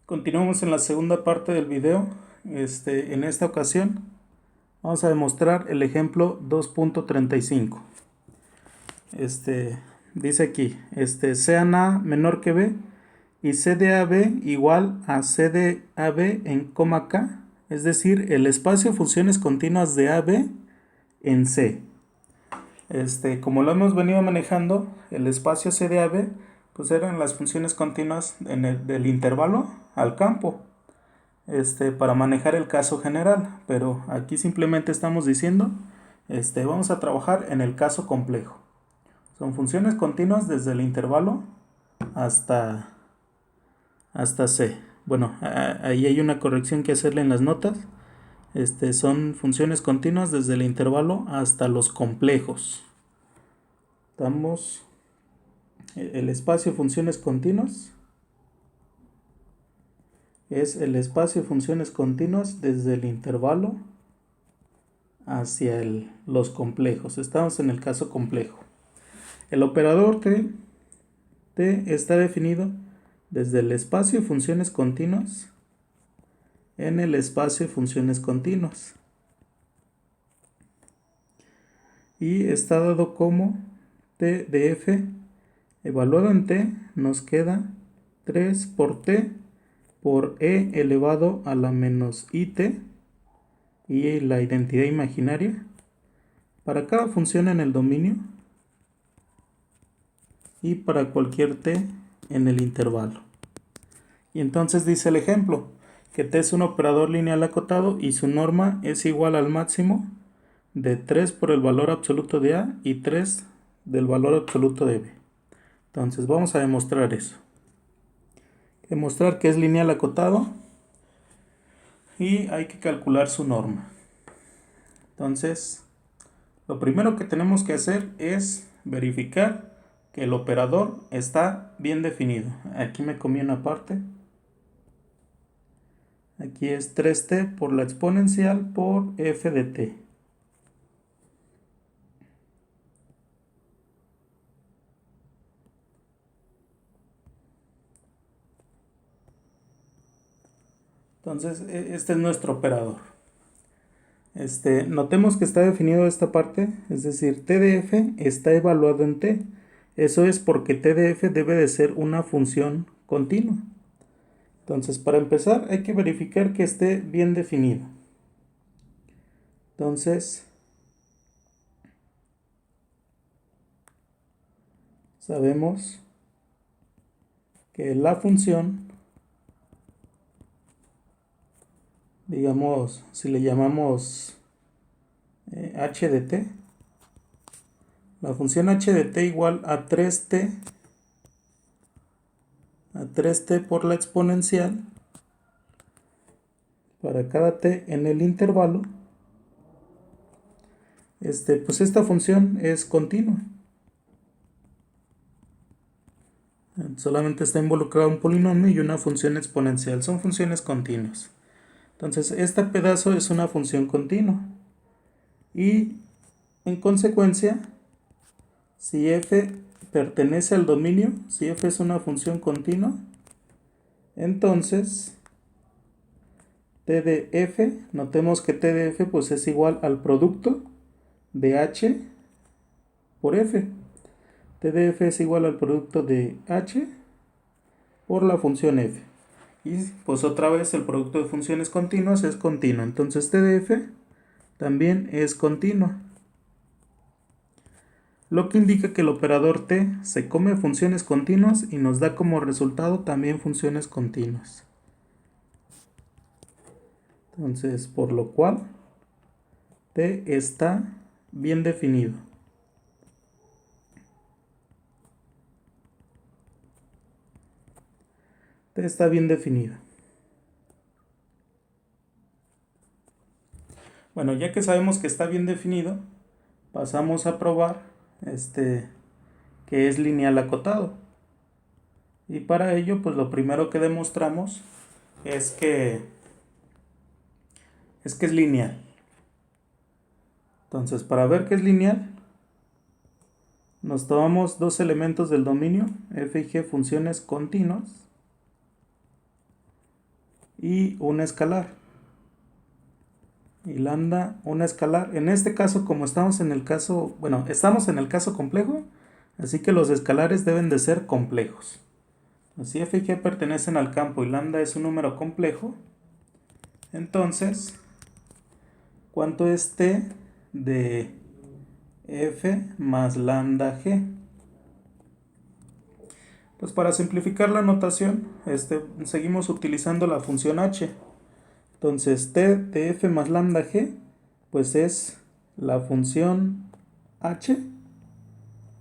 Continuamos en la segunda parte del video. En esta ocasión vamos a demostrar el ejemplo 2.35. Dice aquí, sean A menor que B y C de AB igual a C de AB en coma K, es decir, el espacio funciones continuas de AB en C. Como lo hemos venido manejando, el espacio C de AB pues eran las funciones continuas del intervalo al campo, para manejar el caso general, pero aquí simplemente estamos diciendo, vamos a trabajar en el caso complejo. Son funciones continuas desde el intervalo hasta C. Bueno, ahí hay una corrección que hacerle en las notas. Son funciones continuas desde el intervalo hasta los complejos. Damos el espacio funciones continuas. Es el espacio funciones continuas desde el intervalo hacia los complejos. Estamos en el caso complejo. El operador T está definido desde el espacio funciones continuas en el espacio funciones continuas. Y está dado como T de F evaluado en T nos queda 3 por T por E elevado a la menos IT y la identidad imaginaria para cada función en el dominio y para cualquier T en el intervalo. Y entonces dice el ejemplo, que T es un operador lineal acotado y su norma es igual al máximo de 3 por el valor absoluto de A y 3 del valor absoluto de B. Entonces vamos a demostrar eso. Demostrar que es lineal acotado y hay que calcular su norma. Entonces, lo primero que tenemos que hacer es verificar que el operador está bien definido. Aquí me comí una parte. Aquí es 3t por la exponencial por f de t. Entonces, este es nuestro operador. Notemos que está definido esta parte, es decir, t de f está evaluado en t. Eso es porque t de f debe de ser una función continua. Entonces, para empezar, hay que verificar que esté bien definido. Entonces, sabemos que la función, digamos, si le llamamos h de t, la función h de t igual a 3t por la exponencial para cada t en el intervalo, pues esta función es continua. Solamente está involucrado un polinomio y una función exponencial. Son funciones continuas. Entonces, este pedazo es una función continua. Y, en consecuencia, si f pertenece al dominio, si f es una función continua, entonces t de f, notemos que t de f pues es igual al producto de h por f. T de f es igual al producto de h por la función f. Y pues otra vez el producto de funciones continuas es continuo. Entonces t de f también es continuo. Lo que indica que el operador t se come funciones continuas y nos da como resultado también funciones continuas. Entonces, por lo cual t está bien definido. T está bien definido. Bueno, ya que sabemos que está bien definido, pasamos a probar que es lineal acotado. Y para ello, pues lo primero que demostramos es que es lineal. Entonces, para ver que es lineal, nos tomamos dos elementos del dominio, f y g funciones continuas, y una escalar. Y lambda, una escalar. En este caso, como estamos en el caso, bueno, estamos en el caso complejo, así que los escalares deben de ser complejos. Si f y g pertenecen al campo y lambda es un número complejo, entonces, ¿cuánto es t de f más lambda g? Pues para simplificar la notación, seguimos utilizando la función h. Entonces, t de f más lambda g, pues es la función h.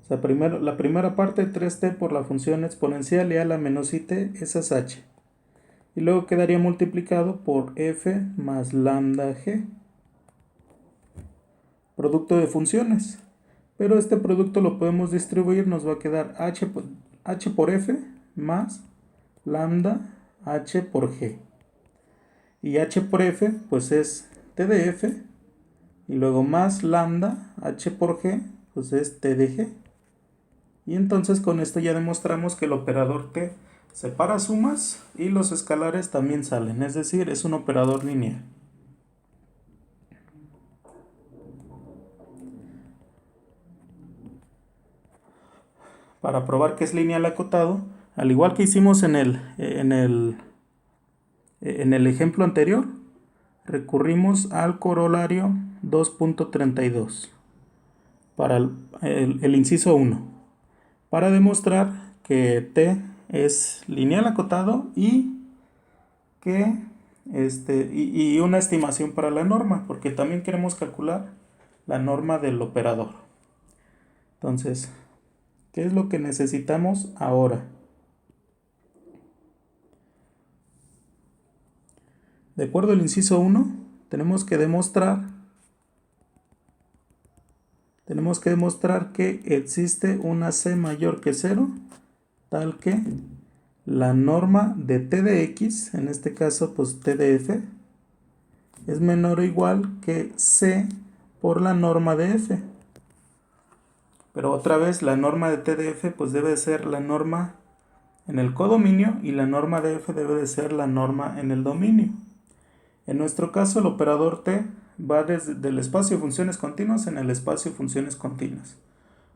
O sea, primero, la primera parte 3t por la función exponencial y a la menos it, esa es h. Y luego quedaría multiplicado por f más lambda g. Producto de funciones. Pero este producto lo podemos distribuir, nos va a quedar h por f más lambda h por g. Y h por f pues es t de f y luego más lambda h por g pues es t de g. Y entonces con esto ya demostramos que el operador t separa sumas y los escalares también salen, es decir, es un operador lineal. Para probar que es lineal acotado, al igual que hicimos en el ejemplo anterior, recurrimos al corolario 2.32 para el inciso 1, para demostrar que t es lineal acotado y que y una estimación para la norma, porque también queremos calcular la norma del operador. Entonces, ¿qué es lo que necesitamos ahora? De acuerdo al inciso 1, tenemos que demostrar que existe una c mayor que 0, tal que la norma de t de x, en este caso pues t de f, es menor o igual que c por la norma de f. Pero otra vez la norma de t de f pues debe de ser la norma en el codominio y la norma de f debe de ser la norma en el dominio. En nuestro caso el operador t va desde el espacio de funciones continuas en el espacio de funciones continuas.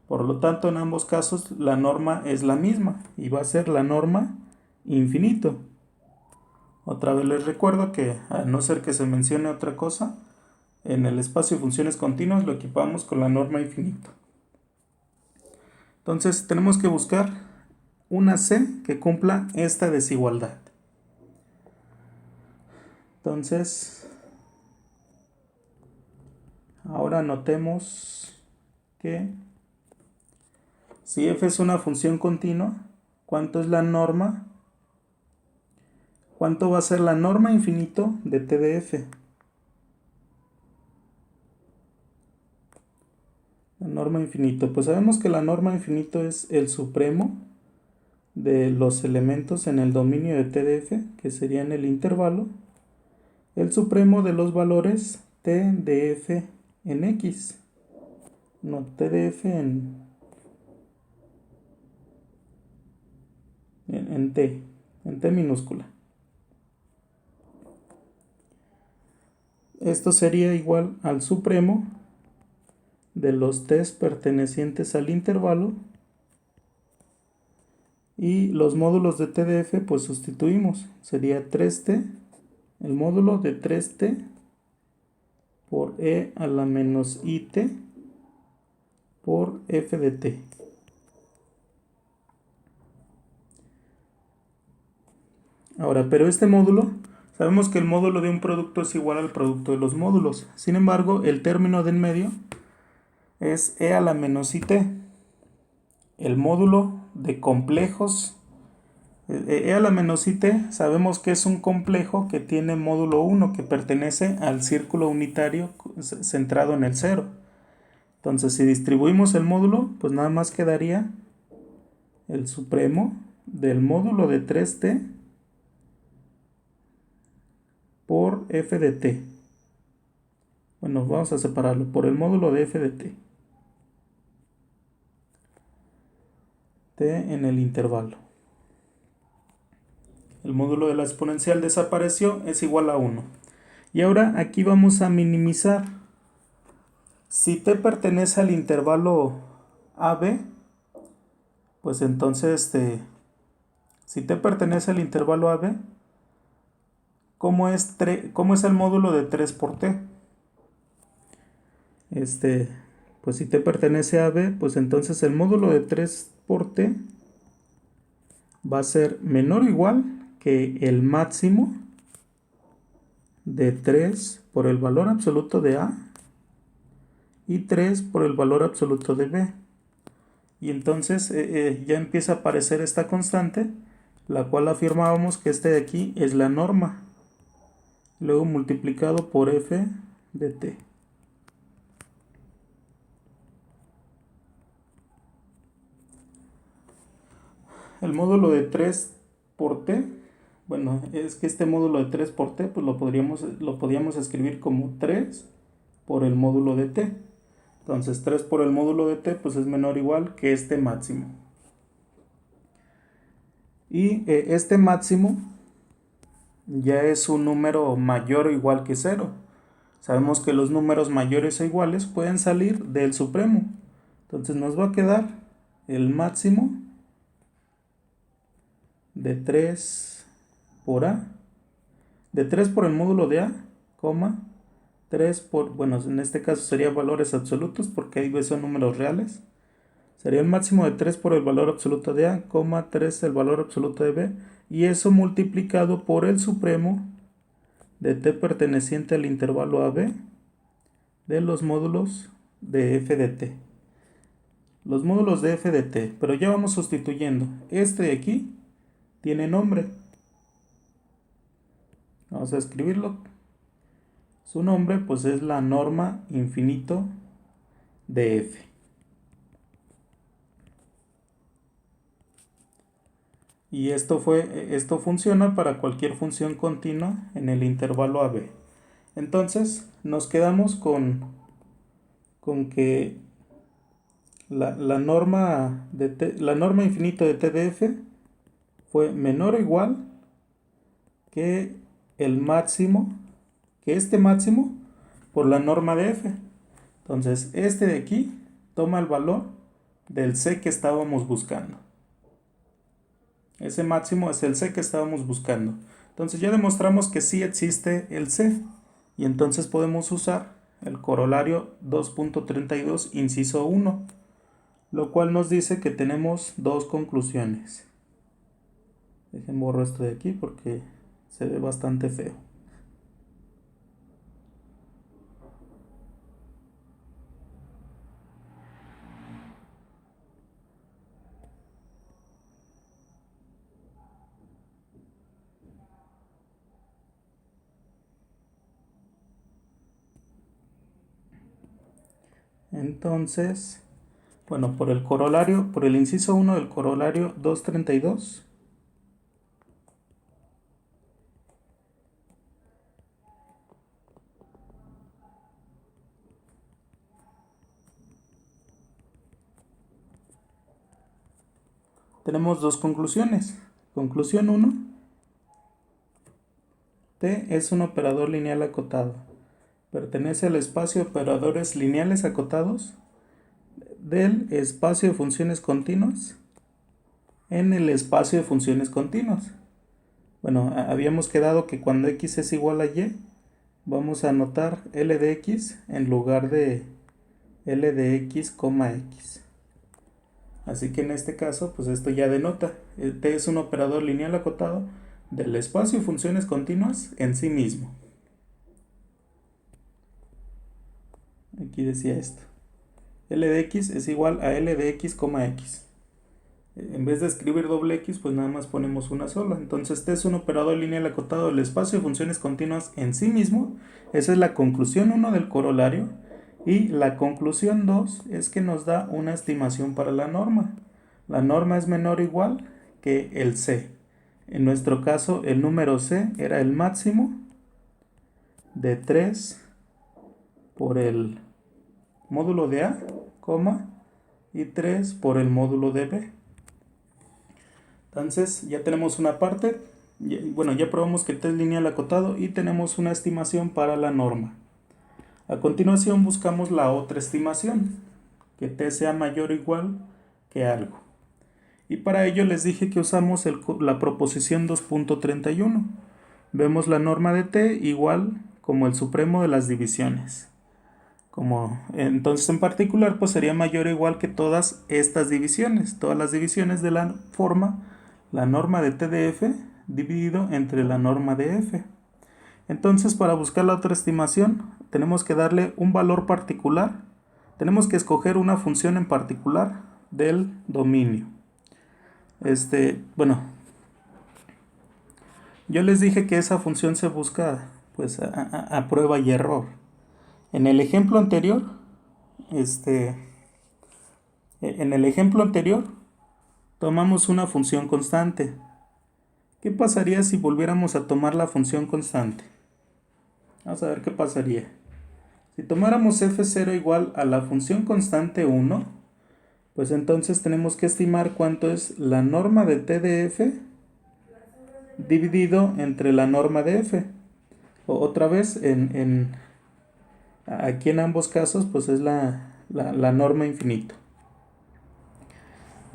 Por lo tanto, en ambos casos la norma es la misma y va a ser la norma infinito. Otra vez les recuerdo que, a no ser que se mencione otra cosa, en el espacio de funciones continuas lo equipamos con la norma infinito. Entonces tenemos que buscar una c que cumpla esta desigualdad. Entonces, ahora notemos que si f es una función continua, ¿cuánto es la norma? ¿Cuánto va a ser la norma infinito de t de f? La norma infinito, pues sabemos que la norma infinito es el supremo de los elementos en el dominio de t de f, que sería en el intervalo, el supremo de los valores t de f en x, no t de f en t minúscula. Esto sería igual al supremo de los t's pertenecientes al intervalo y los módulos de t de f pues sustituimos, sería 3t, el módulo de 3t por e a la menos it por f de t. Ahora, pero este módulo, sabemos que el módulo de un producto es igual al producto de los módulos. Sin embargo, el término de en medio es e a la menos it. El módulo de complejos, e a la menos it, sabemos que es un complejo que tiene módulo 1, que pertenece al círculo unitario centrado en el 0. Entonces, si distribuimos el módulo, pues nada más quedaría el supremo del módulo de 3t por f de t. Bueno, vamos a separarlo por el módulo de f de t. T en el intervalo. el módulo de la exponencial desapareció, es igual a 1. Y ahora aquí vamos a minimizar. Si t pertenece al intervalo AB, pues entonces, si t pertenece al intervalo AB, ¿cómo es el módulo de 3 por t? Pues si t pertenece a AB, pues entonces el módulo de 3 por t va a ser menor o igual que el máximo de 3 por el valor absoluto de A y 3 por el valor absoluto de B. Y entonces ya empieza a aparecer esta constante, la cual afirmábamos que este de aquí es la norma, luego multiplicado por f de t. El módulo de 3 por t, bueno, es que este módulo de 3 por t, pues lo podríamos escribir como 3 por el módulo de t. Entonces 3 por el módulo de t, pues es menor o igual que este máximo. Y este máximo ya es un número mayor o igual que 0. Sabemos que los números mayores o iguales pueden salir del supremo. Entonces nos va a quedar el máximo de 3 por A, de 3 por el módulo de A, 3 por, bueno, en este caso serían valores absolutos porque ahí son números reales. Sería el máximo de 3 por el valor absoluto de A, 3 el valor absoluto de B, y eso multiplicado por el supremo de t perteneciente al intervalo AB de los módulos de f de t. Los módulos de f de t, pero ya vamos sustituyendo. Este de aquí tiene nombre. Vamos a escribirlo. Su nombre pues es la norma infinito de f. Y esto funciona para cualquier función continua en el intervalo AB. Entonces nos quedamos con que la norma infinito de t de f fue menor o igual que este máximo por la norma de f. Entonces este de aquí toma el valor del c que estábamos buscando. Ese máximo es el c que estábamos buscando. Entonces ya demostramos que sí existe el c. Y entonces podemos usar el corolario 2.32 inciso 1. Lo cual nos dice que tenemos dos conclusiones. Dejen borro esto de aquí porque se ve bastante feo. Entonces, bueno, por el inciso 1 del corolario 232, tenemos dos conclusiones. Conclusión 1, T es un operador lineal acotado. Pertenece al espacio de operadores lineales acotados del espacio de funciones continuas en el espacio de funciones continuas. Bueno, habíamos quedado que cuando x es igual a y, vamos a anotar L de x en lugar de L de x, x. Así que en este caso, pues esto ya denota, T es un operador lineal acotado del espacio de funciones continuas en sí mismo. Aquí decía esto. L de x es igual a L de x, x. En vez de escribir doble x, pues nada más ponemos una sola. Entonces T es un operador lineal acotado del espacio de funciones continuas en sí mismo. Esa es la conclusión 1 del corolario. Y la conclusión 2 es que nos da una estimación para la norma. La norma es menor o igual que el C. En nuestro caso, el número C era el máximo de 3 por el módulo de A, y 3 por el módulo de B. Entonces ya tenemos una parte Bueno, ya probamos que t es lineal acotado y tenemos una estimación para la norma. A continuación buscamos la otra estimación, que t sea mayor o igual que algo. Y para ello les dije que usamos la proposición 2.31. Vemos la norma de t igual como el supremo de las divisiones. Entonces en particular pues sería mayor o igual que todas estas divisiones. Todas las divisiones de la forma la norma de t de f dividido entre la norma de f. Entonces para buscar la otra estimación tenemos que darle un valor particular. Tenemos que escoger una función en particular del dominio. Bueno, yo les dije que esa función se busca pues a prueba y error. En el ejemplo anterior, tomamos una función constante. ¿Qué pasaría si volviéramos a tomar la función constante? Vamos a ver qué pasaría. Si tomáramos f0 igual a la función constante 1, pues entonces tenemos que estimar cuánto es la norma de t de f dividido entre la norma de f. Otra vez, aquí en ambos casos, pues es la norma infinito.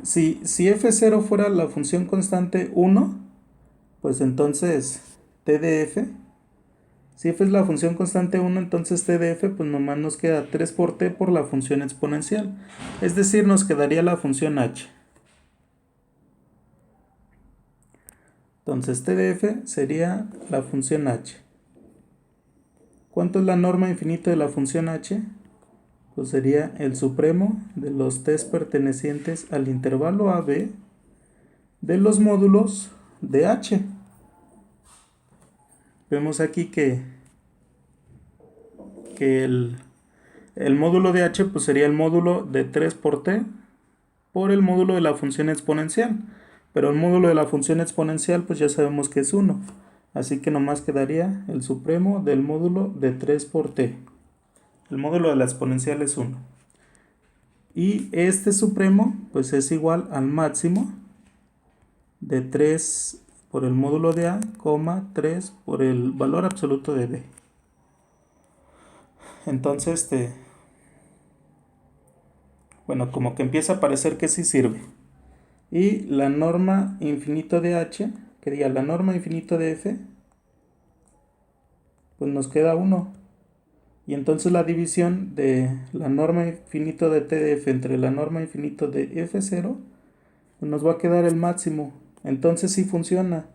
Si f0 fuera la función constante 1, pues entonces t de f, si f es la función constante 1, entonces t de f, pues nomás nos queda 3 por t por la función exponencial. Es decir, nos quedaría la función h. Entonces t de f sería la función h. ¿Cuánto es la norma infinita de la función h? Pues sería el supremo de los t's pertenecientes al intervalo AB de los módulos de h. Vemos aquí que el módulo de h pues sería el módulo de 3 por t por el módulo de la función exponencial. Pero el módulo de la función exponencial pues ya sabemos que es 1. Así que nomás quedaría el supremo del módulo de 3 por t. El módulo de la exponencial es 1. Y este supremo pues es igual al máximo de 3 por el módulo de a, 3 por el valor absoluto de b. Entonces, bueno, como que empieza a parecer que sí sirve. Y la norma infinito de h, que diga la norma infinito de f, pues nos queda 1. Y entonces la división de la norma infinito de t de f entre la norma infinito de f0, pues nos va a quedar el máximo. Entonces sí funciona.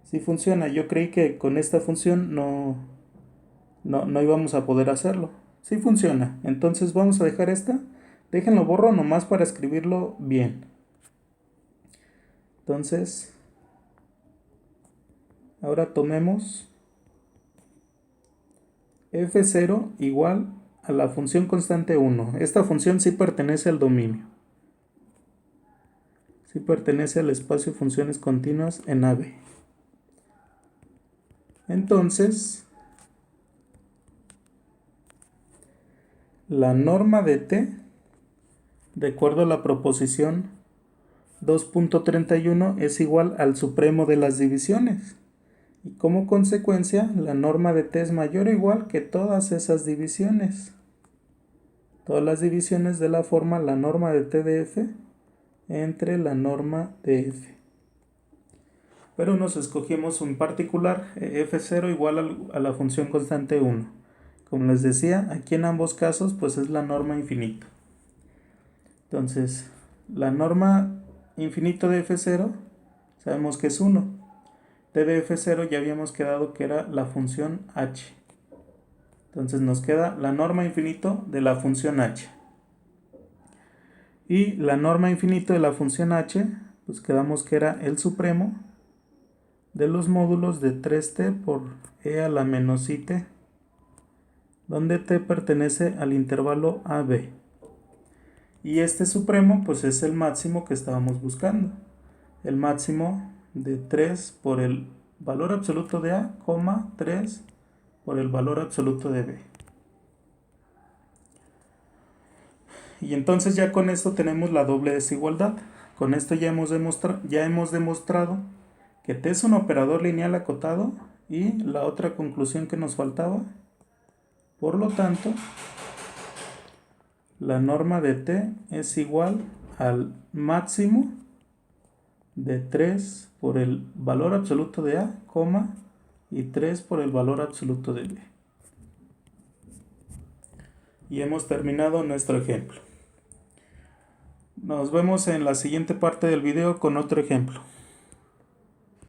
Sí funciona. Yo creí que con esta función no íbamos a poder hacerlo. Sí funciona. Entonces vamos a dejar esta. Déjenlo borro nomás para escribirlo bien. Entonces, ahora tomemos f0 igual a la función constante 1. Esta función sí pertenece al dominio. Sí pertenece al espacio de funciones continuas en AB. Entonces, la norma de t, de acuerdo a la proposición 2.31, es igual al supremo de las divisiones. Y como consecuencia, la norma de t es mayor o igual que todas esas divisiones. Todas las divisiones de la forma la norma de t de f entre la norma de f. Pero nos escogimos en particular f0 igual a la función constante 1. Como les decía, aquí en ambos casos pues es la norma infinito. Entonces, la norma infinito de f0 sabemos que es 1. T de f0 ya habíamos quedado que era la función h. Entonces nos queda la norma infinito de la función h. Y la norma infinito de la función h, pues quedamos que era el supremo de los módulos de 3t por e a la menos it, donde t pertenece al intervalo AB. Y este supremo pues es el máximo que estábamos buscando. El máximo de 3 por el valor absoluto de a, 3 por el valor absoluto de b. Y entonces ya con esto tenemos la doble desigualdad. Con esto ya hemos demostrado que T es un operador lineal acotado y la otra conclusión que nos faltaba. Por lo tanto, la norma de T es igual al máximo de 3 por el valor absoluto de A, y 3 por el valor absoluto de B. Y hemos terminado nuestro ejemplo. Nos vemos en la siguiente parte del video con otro ejemplo.